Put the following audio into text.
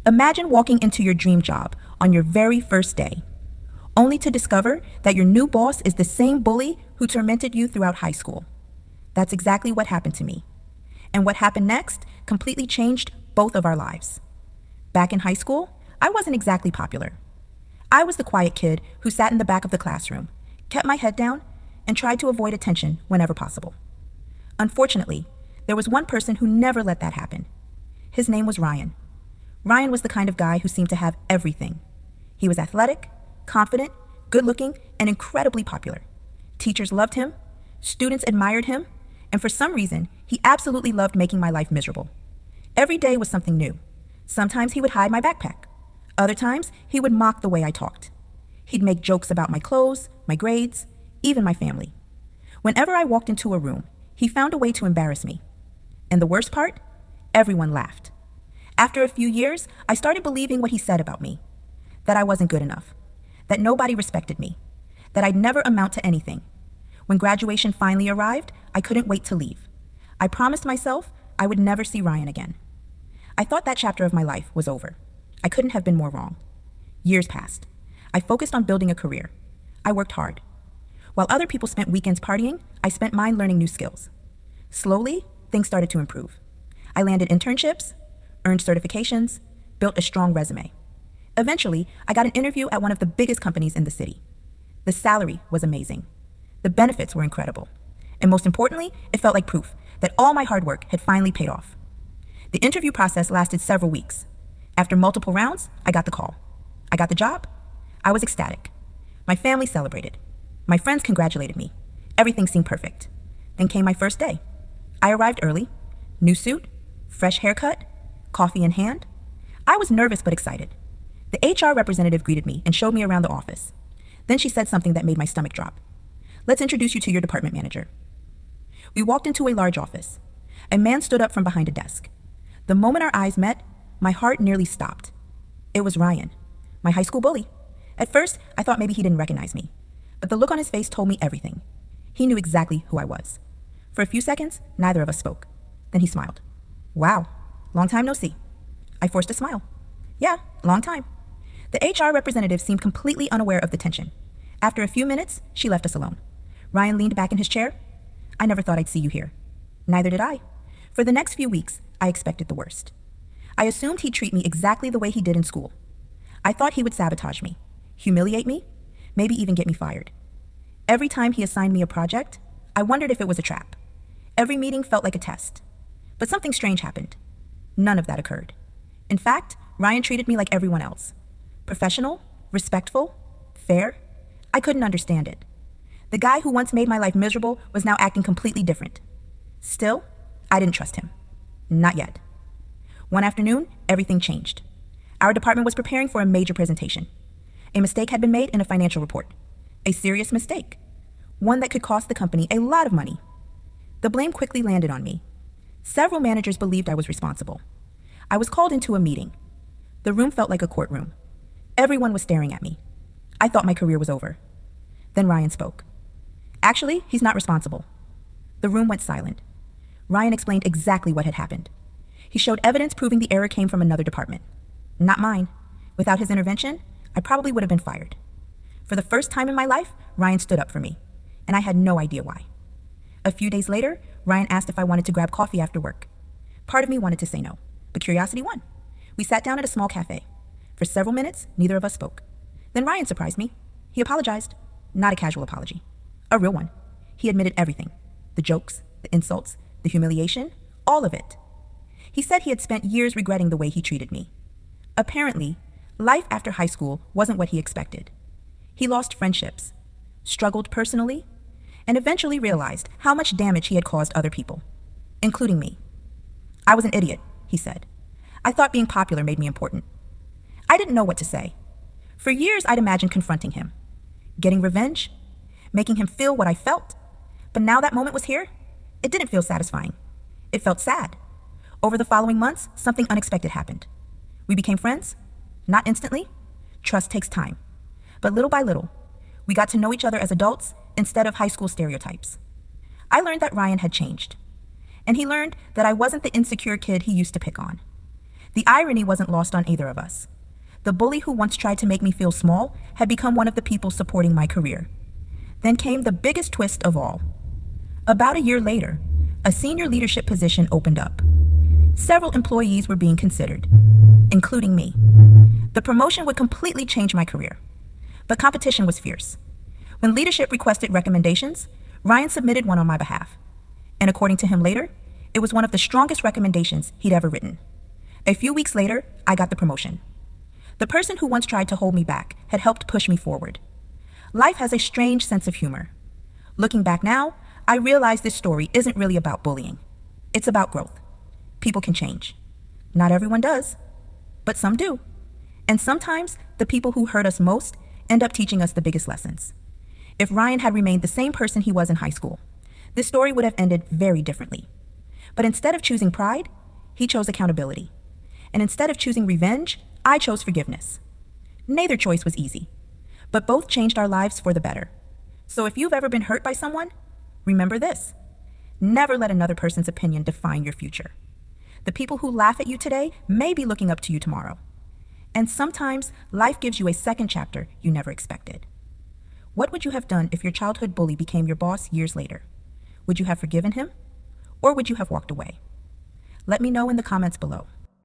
Imagine walking into your dream job on your very first day, only to discover that your new boss is the same bully who tormented you throughout high school. That's exactly what happened to me. And what happened next completely changed both of our lives. Back in high school, I wasn't exactly popular. I was the quiet kid who sat in the back of the classroom, kept my head down, and tried to avoid attention whenever possible. Unfortunately, there was one person who never let that happen. His name was Ryan. Ryan was the kind of guy who seemed to have everything. He was athletic, confident, good-looking, and incredibly popular. Teachers loved him, students admired him, and for some reason, he absolutely loved making my life miserable. Every day was something new. Sometimes he would hide my backpack. Other times, he would mock the way I talked. He'd make jokes about my clothes, my grades, even my family. Whenever I walked into a room, he found a way to embarrass me. And the worst part? Everyone laughed. After a few years, I started believing what he said about me. That I wasn't good enough. That nobody respected me. That I'd never amount to anything. When graduation finally arrived, I couldn't wait to leave. I promised myself I would never see Ryan again. I thought that chapter of my life was over. I couldn't have been more wrong. Years passed. I focused on building a career. I worked hard. While other people spent weekends partying, I spent mine learning new skills. Slowly, things started to improve. I landed internships, earned certifications, built a strong resume. Eventually, I got an interview at one of the biggest companies in the city. The salary was amazing. The benefits were incredible. And most importantly, it felt like proof that all my hard work had finally paid off. The interview process lasted several weeks. After multiple rounds, I got the call. I got the job. I was ecstatic. My family celebrated. My friends congratulated me. Everything seemed perfect. Then came my first day. I arrived early, new suit, fresh haircut, coffee in hand. I was nervous but excited. The HR representative greeted me and showed me around the office. Then she said something that made my stomach drop. "Let's introduce you to your department manager." We walked into a large office. A man stood up from behind a desk. The moment our eyes met, my heart nearly stopped. It was Ryan, my high school bully. At first, I thought maybe he didn't recognize me, but the look on his face told me everything. He knew exactly who I was. For a few seconds, neither of us spoke. Then he smiled. "Wow, long time no see." I forced a smile. "Yeah, long time." The HR representative seemed completely unaware of the tension. After a few minutes, she left us alone. Ryan leaned back in his chair. "I never thought I'd see you here." Neither did I. For the next few weeks, I expected the worst. I assumed he'd treat me exactly the way he did in school. I thought he would sabotage me, humiliate me, maybe even get me fired. Every time he assigned me a project, I wondered if it was a trap. Every meeting felt like a test. But something strange happened. None of that occurred. In fact, Ryan treated me like everyone else. Professional, respectful, fair. I couldn't understand it. The guy who once made my life miserable was now acting completely different. Still, I didn't trust him. Not yet. One afternoon, everything changed. Our department was preparing for a major presentation. A mistake had been made in a financial report. A serious mistake. One that could cost the company a lot of money. The blame quickly landed on me. Several managers believed I was responsible. I was called into a meeting. The room felt like a courtroom. Everyone was staring at me. I thought my career was over. Then Ryan spoke. "Actually, he's not responsible." The room went silent. Ryan explained exactly what had happened. He showed evidence proving the error came from another department. Not mine. Without his intervention, I probably would have been fired. For the first time in my life, Ryan stood up for me, and I had no idea why. A few days later, Ryan asked if I wanted to grab coffee after work. Part of me wanted to say no, but curiosity won. We sat down at a small cafe. For several minutes, neither of us spoke. Then Ryan surprised me. He apologized. Not a casual apology. A real one. He admitted everything. The jokes, the insults, the humiliation, all of it. He said he had spent years regretting the way he treated me. Apparently, life after high school wasn't what he expected. He lost friendships, struggled personally, and eventually realized how much damage he had caused other people, including me. "I was an idiot," he said. "I thought being popular made me important." I didn't know what to say. For years, I'd imagined confronting him, getting revenge, making him feel what I felt. But now that moment was here, it didn't feel satisfying. It felt sad. Over the following months, something unexpected happened. We became friends. Not instantly. Trust takes time. But little by little, we got to know each other as adults instead of high school stereotypes. I learned that Ryan had changed. And he learned that I wasn't the insecure kid he used to pick on. The irony wasn't lost on either of us. The bully who once tried to make me feel small had become one of the people supporting my career. Then came the biggest twist of all. About a year later, a senior leadership position opened up. Several employees were being considered, including me. The promotion would completely change my career. But competition was fierce. When leadership requested recommendations, Ryan submitted one on my behalf. And according to him later, it was one of the strongest recommendations he'd ever written. A few weeks later, I got the promotion. The person who once tried to hold me back had helped push me forward. Life has a strange sense of humor. Looking back now, I realize this story isn't really about bullying. It's about growth. People can change. Not everyone does, but some do. And sometimes the people who hurt us most end up teaching us the biggest lessons. If Ryan had remained the same person he was in high school, this story would have ended very differently. But instead of choosing pride, he chose accountability. And instead of choosing revenge, I chose forgiveness. Neither choice was easy, but both changed our lives for the better. So if you've ever been hurt by someone, remember this: never let another person's opinion define your future. The people who laugh at you today may be looking up to you tomorrow. And sometimes life gives you a second chapter you never expected. What would you have done if your childhood bully became your boss years later? Would you have forgiven him? Or would you have walked away? Let me know in the comments below.